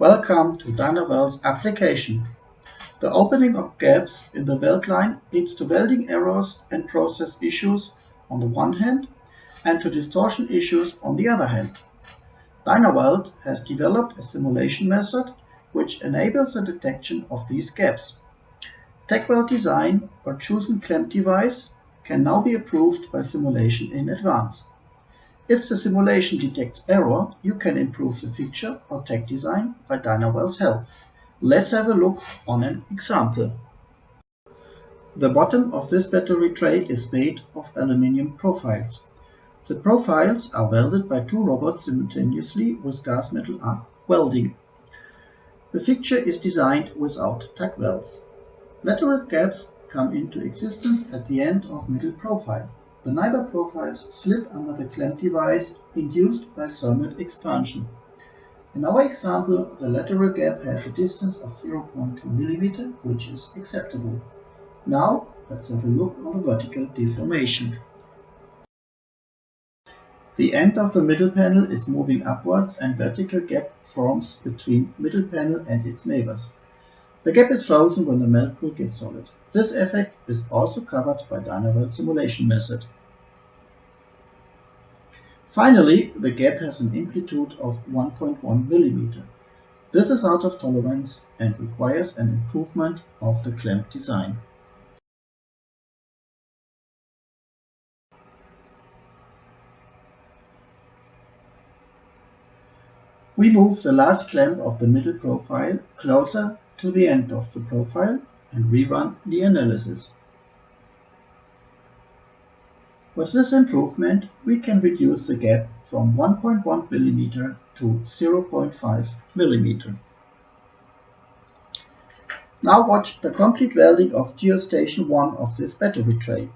Welcome to DynaWeld's application. The opening of gaps in the weld line leads to welding errors and process issues on the one hand and to distortion issues on the other hand. DynaWeld has developed a simulation method which enables the detection of these gaps. TACK design or chosen clamp device can now be approved by simulation in advance. If the simulation detects error, you can improve the fixture or tag design by DynaWeld's help. Let's have a look on an example. The bottom of this battery tray is made of aluminum profiles. The profiles are welded by two robots simultaneously with gas metal arc welding. The fixture is designed without tack welds. Lateral gaps come into existence at the end of middle profile. The neighbor profiles slip under the clamp device induced by thermal expansion. In our example, the lateral gap has a distance of 0.2 mm, which is acceptable. Now, let's have a look on the vertical deformation. The end of the middle panel is moving upwards and vertical gap forms between middle panel and its neighbors. The gap is frozen when the melt pool gets solid. This effect is also covered by DynaWeld's simulation method. Finally, the gap has an amplitude of 1.1 mm. This is out of tolerance and requires an improvement of the clamp design. We move the last clamp of the middle profile closer to the end of the profile and rerun the analysis. With this improvement, we can reduce the gap from 1.1 mm to 0.5 mm. Now watch the complete welding of geostation 1 of this battery tray.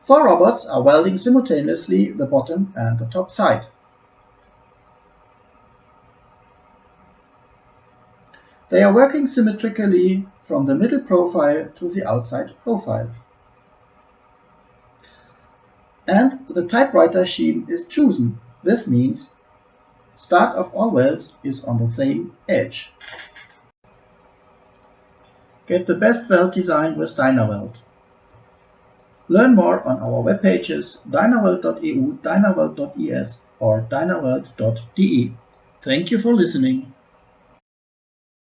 4 robots are welding simultaneously the bottom and the top side. They are working symmetrically from the middle profile to the outside profile. And the typewriter scheme is chosen. This means start of all welds is on the same edge. Get the best weld design with DynaWeld. Learn more on our web pages dynaweld.eu, dynaweld.es or dynaweld.de. Thank you for listening.